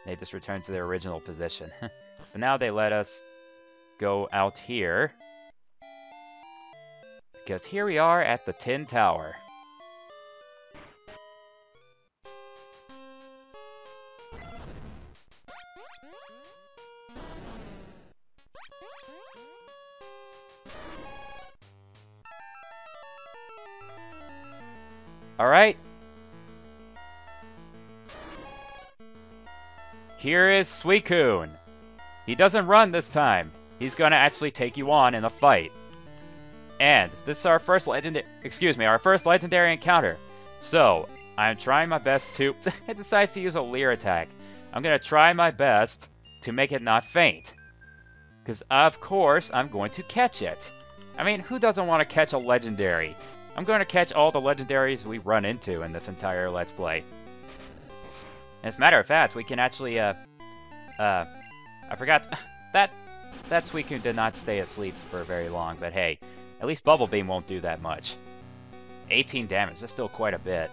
They just returned to their original position. But now they let us go out here. Because here we are at the Tin Tower. Alright. Here is Suicune. He doesn't run this time. He's gonna actually take you on in a fight. And this is our first legendary encounter. So, I'm trying my best to... It decides to use a Leer attack. I'm gonna try my best to make it not faint. Because, of course, I'm going to catch it. I mean, who doesn't want to catch a legendary? I'm going to catch all the legendaries we run into in this entire Let's Play. As a matter of fact, we can actually, I forgot... that Suicune did not stay asleep for very long, but hey, at least Bubble Beam won't do that much. 18 damage, that's still quite a bit.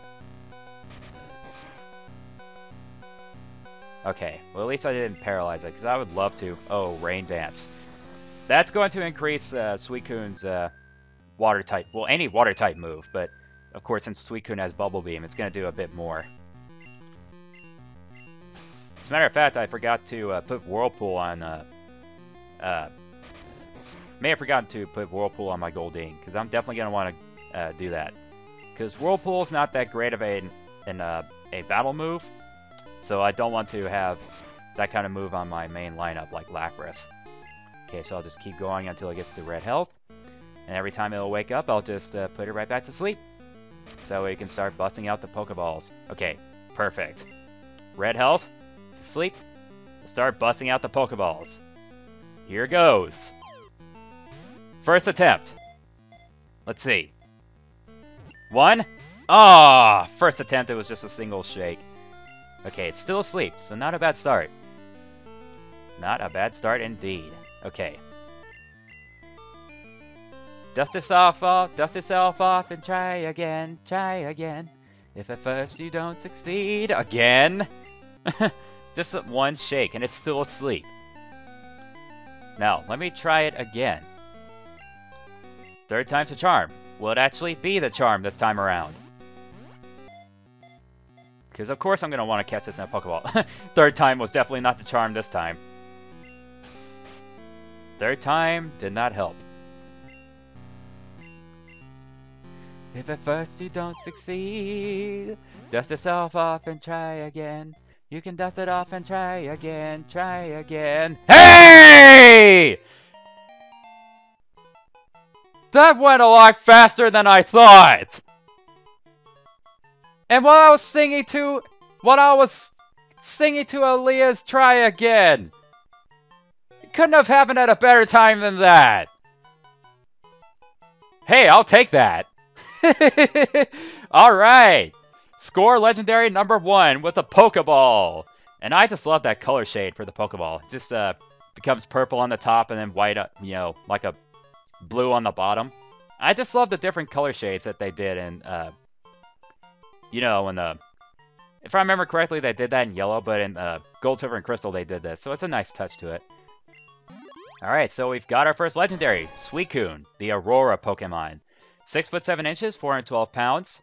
Okay, well at least I didn't paralyze it, because I would love to. Oh, Rain Dance. That's going to increase Suicune's water type, well, any water type move, but of course since Suicune has Bubble Beam, it's going to do a bit more. As a matter of fact, I forgot to put Whirlpool on, may have forgotten to put Whirlpool on my Goldeen, because I'm definitely going to want to do that. Because Whirlpool's not that great of a battle move, so I don't want to have that kind of move on my main lineup like Lapras. Okay, so I'll just keep going until it gets to red health. And every time it'll wake up, I'll just put it right back to sleep. So we can start busting out the Pokeballs. Okay, perfect. Red health, sleep, start busting out the Pokeballs. Here goes. First attempt. Let's see. 1. Ah, first attempt it was just a single shake. Okay, it's still asleep, so not a bad start. Not a bad start indeed. Okay. Dust yourself off and try again, try again. If at first you don't succeed, again. Just one shake and it's still asleep. Now, let me try it again. Third time's a charm. Will it actually be the charm this time around? Because of course I'm going to want to catch this in a Pokeball. Third time was definitely not the charm this time. Third time did not help. If at first you don't succeed, dust yourself off and try again. You can dust it off and try again, try again. Hey! That went a lot faster than I thought! And what I was singing to Aaliyah's Try Again. It couldn't have happened at a better time than that. Hey, I'll take that. Alright. Score legendary number 1 with a Pokeball. And I just love that color shade for the Pokeball. It just becomes purple on the top and then white, you know, like a blue on the bottom. I just love the different color shades that they did in, you know, if I remember correctly, they did that in yellow, but in Gold, Silver, and Crystal, they did this. So it's a nice touch to it. Alright, so we've got our first legendary, Suicune, the Aurora Pokemon. 6 foot 7 inches, 412 pounds,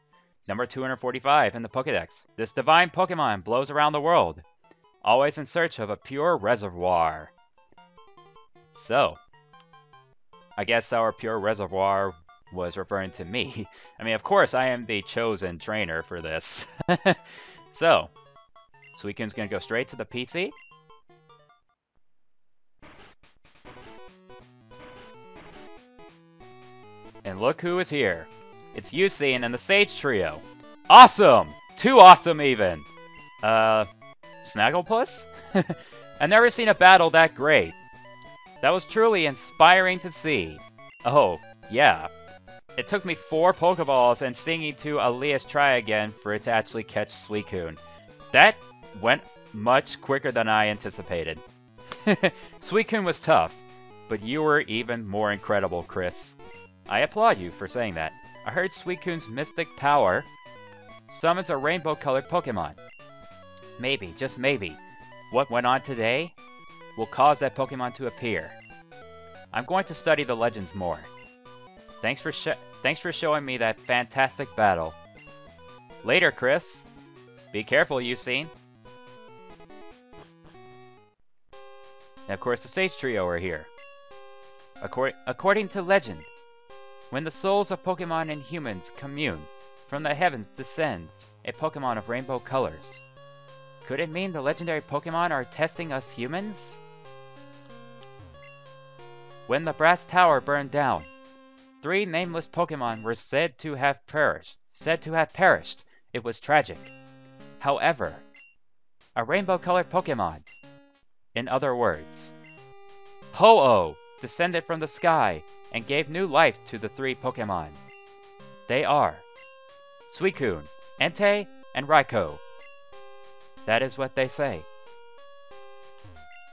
number 245 in the Pokedex. This divine Pokemon blows around the world, always in search of a pure reservoir. So, I guess our pure reservoir was referring to me. I mean, of course, I am the chosen trainer for this. So, Suicune's going to go straight to the PC. And look who is here. It's Usain and the Sage Trio. Awesome! Too awesome, even. Snagglepuss? I've never seen a battle that great. That was truly inspiring to see. Oh, yeah. It took me 4 Pokeballs and singing to Aaliyah's Try Again for it to actually catch Suicune. That went much quicker than I anticipated. Suicune was tough, but you were even more incredible, Chris. I applaud you for saying that. I heard Suicune's mystic power summons a rainbow-colored Pokemon. Maybe, just maybe, what went on today will cause that Pokemon to appear. I'm going to study the legends more. Thanks for showing me that fantastic battle. Later, Chris. Be careful, Suicune. And of course, the Sage Trio are here. According to legend, when the souls of Pokemon and humans commune, from the heavens descends a Pokemon of rainbow colors. Could it mean the legendary Pokemon are testing us humans? When the Brass Tower burned down, 3 nameless Pokemon were said to have perished. It was tragic. However, a rainbow-colored Pokemon, in other words, Ho-Oh, descended from the sky and gave new life to the 3 Pokemon. They are Suicune, Entei, and Raikou. That is what they say.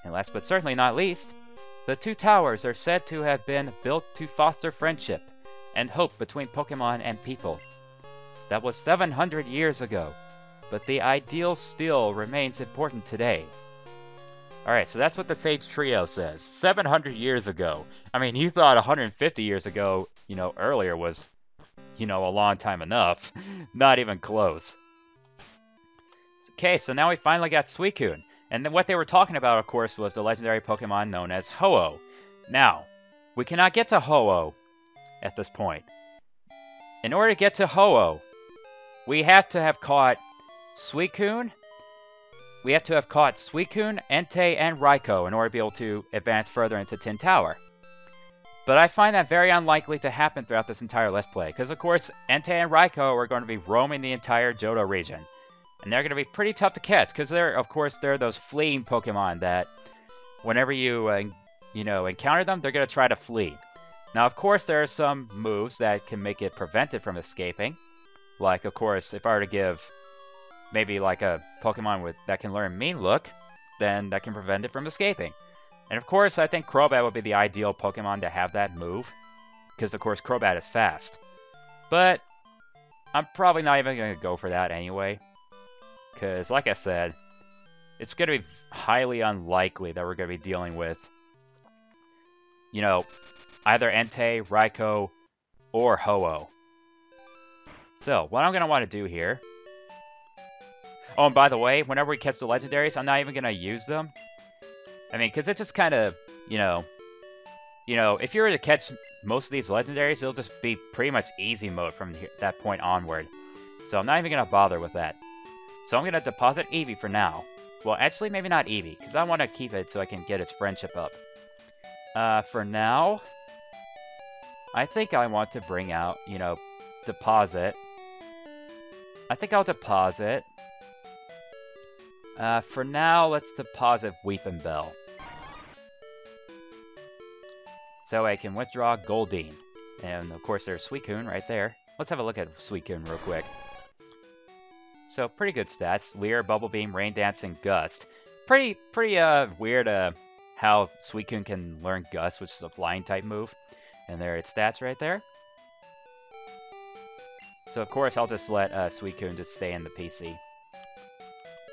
And last but certainly not least, the 2 towers are said to have been built to foster friendship and hope between Pokemon and people. That was 700 years ago, but the ideal still remains important today. Alright, so that's what the Sage Trio says. 700 years ago. I mean, you thought 150 years ago, earlier was, a long time enough. Not even close. Okay, so now we finally got Suicune. And then what they were talking about, of course, was the legendary Pokemon known as Ho-Oh. Now, we cannot get to Ho-Oh at this point. In order to get to Ho-Oh, we have to have caught Suicune. We have to have caught Suicune, Entei, and Raikou in order to be able to advance further into Tin Tower. But I find that very unlikely to happen throughout this entire Let's Play, because of course, Entei and Raikou are going to be roaming the entire Johto region. And they're going to be pretty tough to catch, because they're those fleeing Pokemon that whenever you, encounter them, they're going to try to flee. Now, of course, there are some moves that can make it prevented from escaping. Like, of course, if I were to give maybe like a Pokemon that can learn Mean Look, then that can prevent it from escaping. And of course, I think Crobat would be the ideal Pokemon to have that move, because of course Crobat is fast. But I'm probably not even going to go for that anyway, because like I said, it's going to be highly unlikely that we're going to be dealing with, either Entei, Raikou, or Ho-Oh. So, what I'm going to want to do here... Oh, and by the way, whenever we catch the legendaries, I'm not even going to use them. I mean, because it just kind of, if you were to catch most of these legendaries, it'll just be pretty much easy mode from that point onward. So I'm not even going to bother with that. So I'm going to deposit Eevee for now. Well, actually, maybe not Eevee, because I want to keep it so I can get its friendship up. For now, I think I want to bring out, deposit. I think I'll deposit. For now, let's deposit Weepin' Bell. So I can withdraw Goldeen. And of course there's Suicune right there. Let's have a look at Suicune real quick. So pretty good stats. Leer, Bubble Beam, Rain Dance, and Gust. Pretty weird how Suicune can learn Gust, which is a flying type move. And there are its stats right there. So of course I'll just let Suicune just stay in the PC.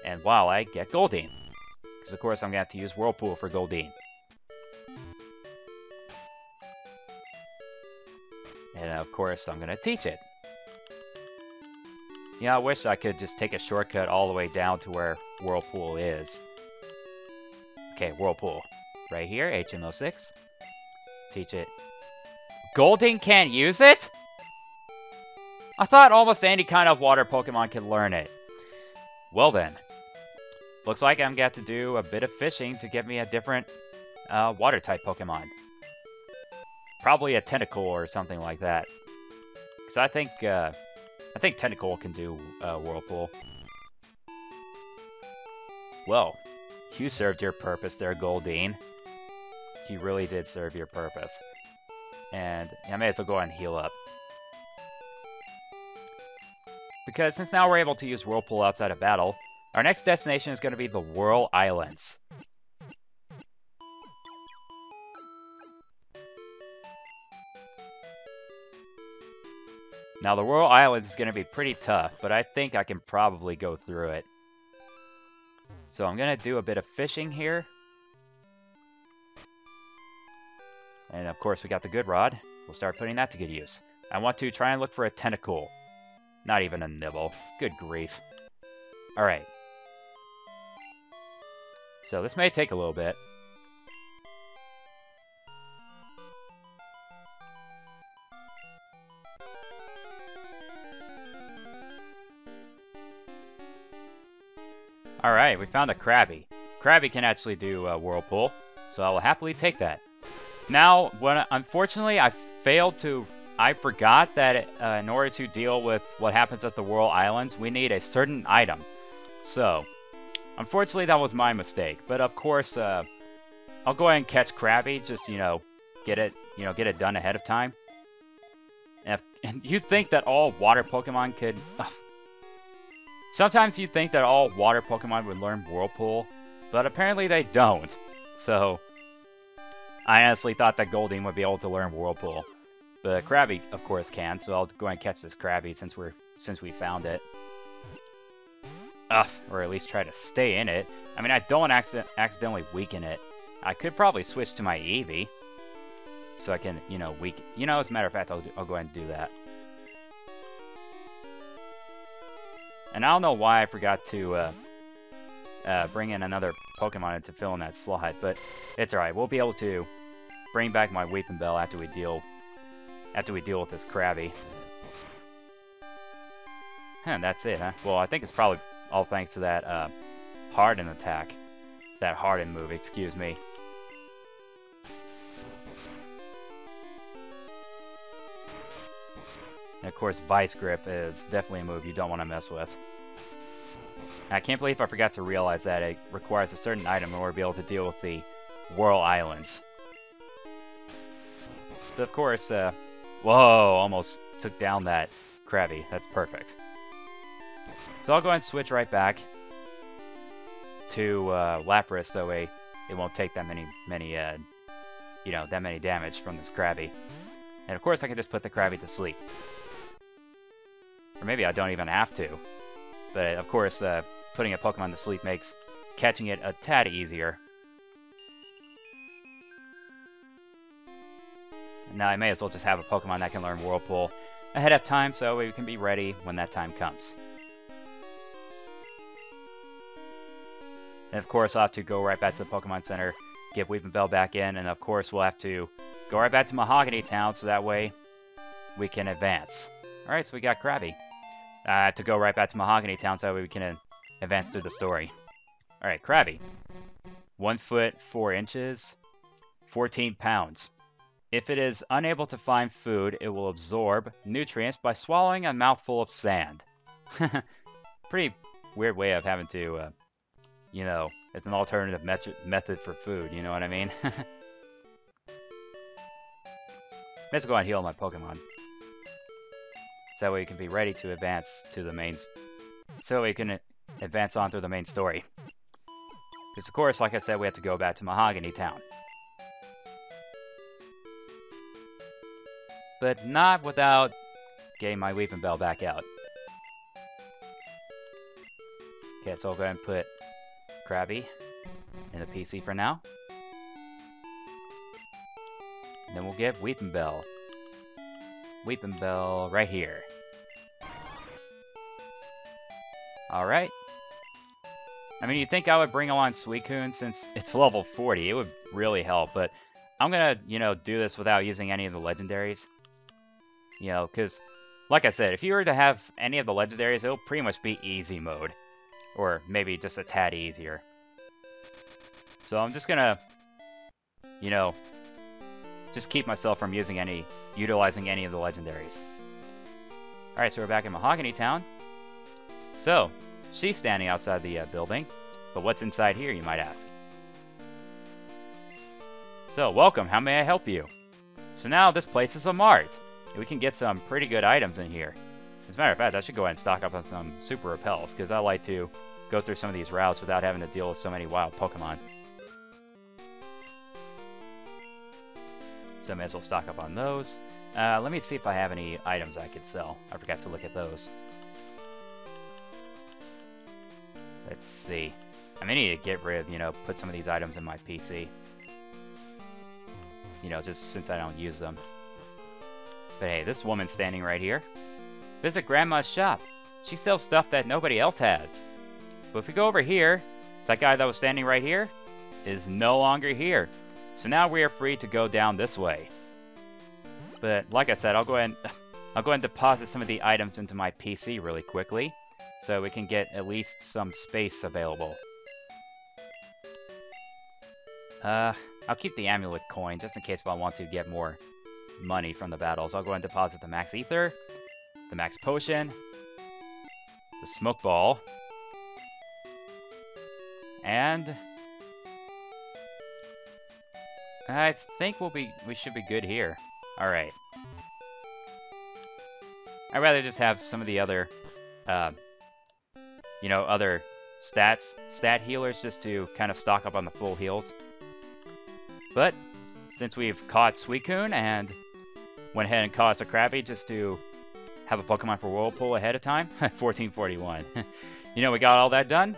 And while I get Goldeen. Because of course I'm going to have to use Whirlpool for Goldeen. And of course I'm going to teach it. I wish I could just take a shortcut all the way down to where Whirlpool is. Okay, Whirlpool. Right here, HM06. Teach it. Goldeen can't use it? I thought almost any kind of water Pokemon could learn it. Well then. Looks like I'm going to have to do a bit of fishing to get me a different water type Pokemon. Probably a Tentacle or something like that. Because I think Tentacle can do Whirlpool. Well, you served your purpose there, Goldeen. You really did serve your purpose. And I may as well go ahead and heal up. Because since now we're able to use Whirlpool outside of battle, our next destination is going to be the Whirl Islands. Now the Whirl Islands is going to be pretty tough, but I think I can probably go through it. So I'm going to do a bit of fishing here. And of course we got the good rod. We'll start putting that to good use. I want to try and look for a tentacle. Not even a nibble. Good grief. Alright. So this may take a little bit. Alright, we found a Krabby. Krabby can actually do Whirlpool, so I will happily take that. Now, unfortunately, I forgot that in order to deal with what happens at the Whirl Islands, we need a certain item. So, unfortunately, that was my mistake. But of course, I'll go ahead and catch Krabby, just, get it done ahead of time. And you'd think that all water Pokemon could... Sometimes you'd think that all water Pokemon would learn Whirlpool, but apparently they don't. So, I honestly thought that Goldeen would be able to learn Whirlpool. But Krabby, of course, can, so I'll go and catch this Krabby since we found it. Or at least try to stay in it. I mean, I don't want to accidentally weaken it. I could probably switch to my Eevee, so I can, weaken... as a matter of fact, I'll go ahead and do that. And I don't know why I forgot to bring in another Pokemon to fill in that slot, but it's alright. We'll be able to bring back my Weeping Bell after we deal with this Krabby. And that's it, huh? Well, I think it's probably all thanks to that Harden attack. That Harden move, excuse me. And of course, Vice Grip is definitely a move you don't want to mess with. I can't believe I forgot to realize that it requires a certain item in order to be able to deal with the Whirl Islands. But of course, whoa, almost took down that Krabby. That's perfect. So I'll go ahead and switch right back to Lapras, that way it won't take that many damage from this Krabby. And of course I can just put the Krabby to sleep. Or maybe I don't even have to. But of course, putting a Pokemon to sleep makes catching it a tad easier. Now I may as well just have a Pokemon that can learn Whirlpool ahead of time, so we can be ready when that time comes. And of course, I'll have to go right back to the Pokemon Center, get Weeping Bell back in, and of course we'll have to go right back to Mahogany Town, so that way we can advance. Alright, so we got Krabby. To go right back to Mahogany Town, so that way we can advance through the story. Alright, Krabby. 1 foot 4 inches, 14 pounds. If it is unable to find food, it will absorb nutrients by swallowing a mouthful of sand. Pretty weird way of having to, it's an alternative method for food, you know what I mean? Let's go and heal my Pokemon. So that way you can be ready to advance to the main... So we can advance on through the main story. Because of course, like I said, we have to go back to Mahogany Town. But not without getting my Weeping Bell back out. Okay, so I'll go ahead and put Krabby in the PC for now. And then we'll get Weeping Bell. Weeping Bell right here. Alright. I mean, you'd think I would bring along Suicune since it's level 40. It would really help, but I'm gonna, do this without using any of the legendaries. Because, like I said, if you were to have any of the legendaries, it'll pretty much be easy mode. Or maybe just a tad easier. So I'm just gonna, just keep myself from utilizing any of the legendaries. Alright, so we're back in Mahogany Town. So, she's standing outside the building. But what's inside here, you might ask? So, welcome, how may I help you? So now this place is a mart. We can get some pretty good items in here. As a matter of fact, I should go ahead and stock up on some Super Repels, because I like to go through some of these routes without having to deal with so many wild Pokemon. So I may as well stock up on those. Let me see if I have any items I could sell. I forgot to look at those. Let's see. I may need to get rid of, put some of these items in my PC. Just since I don't use them. But hey, this woman's standing right here. Visit Grandma's shop. She sells stuff that nobody else has. But if we go over here, that guy that was standing right here is no longer here. So now we are free to go down this way. But like I said, I'll go ahead and deposit some of the items into my PC really quickly, so we can get at least some space available. I'll keep the amulet coin just in case if I want to get more money from the battles. I'll go ahead and deposit the max ether, the max potion, the smoke ball, and I think we should be good here. All right. I'd rather just have some of the other, other stat healers just to kind of stock up on the full heals. But since we've caught Suicune and went ahead and caught us a Krabby just to have a Pokemon for Whirlpool ahead of time, 1441. We got all that done.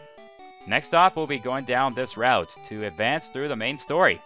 Next stop, we'll be going down this route to advance through the main story.